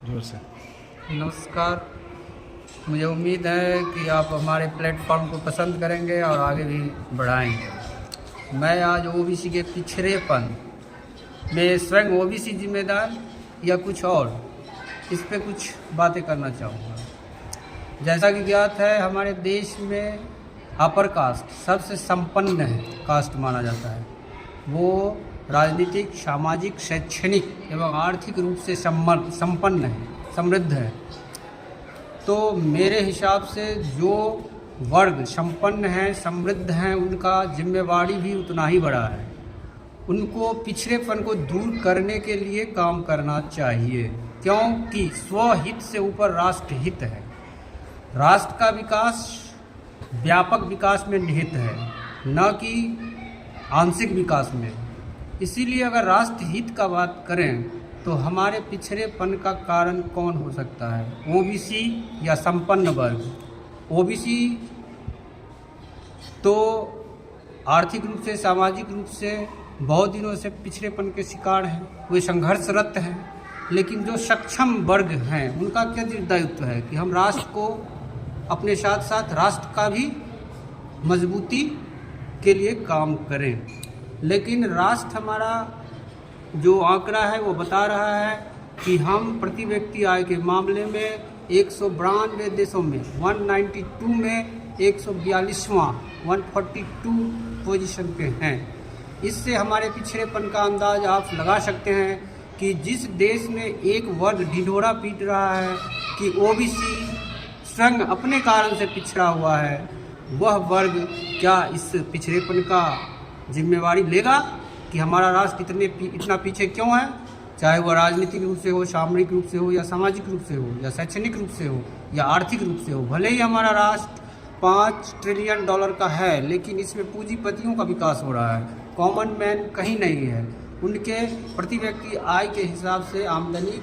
जोर से। नमस्कार। मुझे उम्मीद है कि आप हमारे प्लेटफॉर्म को पसंद करेंगे और आगे भी बढ़ाएंगे। मैं आज ओबीसी के पिछड़ेपन में स्वयं ओबीसी जिम्मेदार या कुछ और, इस पे कुछ बातें करना चाहूँगा। जैसा कि ज्ञात है, हमारे देश में अपर कास्ट सबसे संपन्न कास्ट माना जाता है। वो राजनीतिक, सामाजिक, शैक्षणिक एवं आर्थिक रूप से संपन्न है, समृद्ध है। तो मेरे हिसाब से जो वर्ग संपन्न हैं, समृद्ध हैं, उनका जिम्मेवारी भी उतना ही बड़ा है। उनको पिछड़ेपन को दूर करने के लिए काम करना चाहिए, क्योंकि स्वहित से ऊपर राष्ट्र हित है। राष्ट्र का विकास व्यापक विकास में निहित है, न कि आंशिक विकास में। इसीलिए अगर राष्ट्र हित का बात करें तो हमारे पिछड़ेपन का कारण कौन हो सकता है? ओबीसी या संपन्न वर्ग। ओबीसी तो आर्थिक रूप से, सामाजिक रूप से बहुत दिनों से पिछड़ेपन के शिकार हैं, वे संघर्षरत हैं। लेकिन जो सक्षम वर्ग हैं, उनका क्या दायित्व है कि हम राष्ट्र को अपने साथ साथ राष्ट्र का भी मजबूती के लिए काम करें। लेकिन राष्ट्र हमारा जो आंकड़ा है वो बता रहा है कि हम प्रति व्यक्ति आय के मामले में 192 देशों में 192 में 142वां 142 पोजीशन पे हैं। इससे हमारे पिछड़ेपन का अंदाज आप लगा सकते हैं कि जिस देश में एक वर्ग ढिढोरा पीट रहा है कि ओबीसी स्वयं अपने कारण से पिछड़ा हुआ है, वह वर्ग क्या इस पिछड़ेपन का जिम्मेवारी लेगा कि हमारा राष्ट्र इतना पीछे क्यों है? चाहे वह राजनीतिक रूप से हो, सामरिक रूप से हो, या सामाजिक रूप से हो, या शैक्षणिक रूप से हो, या आर्थिक रूप से हो। भले ही हमारा राष्ट्र $5 ट्रिलियन का है, लेकिन इसमें पूंजीपतियों का विकास हो रहा है, कॉमन मैन कहीं नहीं है। उनके प्रति व्यक्ति आय के हिसाब से आमदनी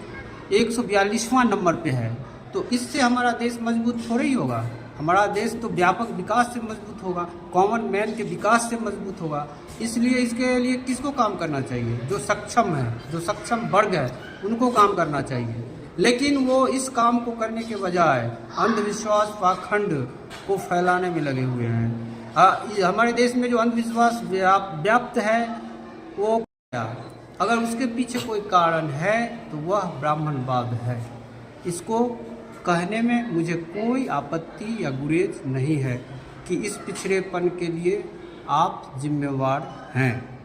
142वां नंबर पे है। तो इससे हमारा देश मजबूत थोड़ा ही होगा। हमारा देश तो व्यापक विकास से मजबूत होगा, कॉमन मैन के विकास से मजबूत होगा। इसलिए इसके लिए किसको काम करना चाहिए? जो सक्षम है, जो सक्षम वर्ग है, उनको काम करना चाहिए। लेकिन वो इस काम को करने के बजाय अंधविश्वास, पाखंड को फैलाने में लगे हुए हैं। हमारे देश में जो अंधविश्वास व्याप्त है, वो क्या? अगर उसके पीछे कोई कारण है तो वह ब्राह्मणवाद है। इसको कहने में मुझे कोई आपत्ति या गुरेज नहीं है कि इस पिछड़ेपन के लिए आप जिम्मेवार हैं।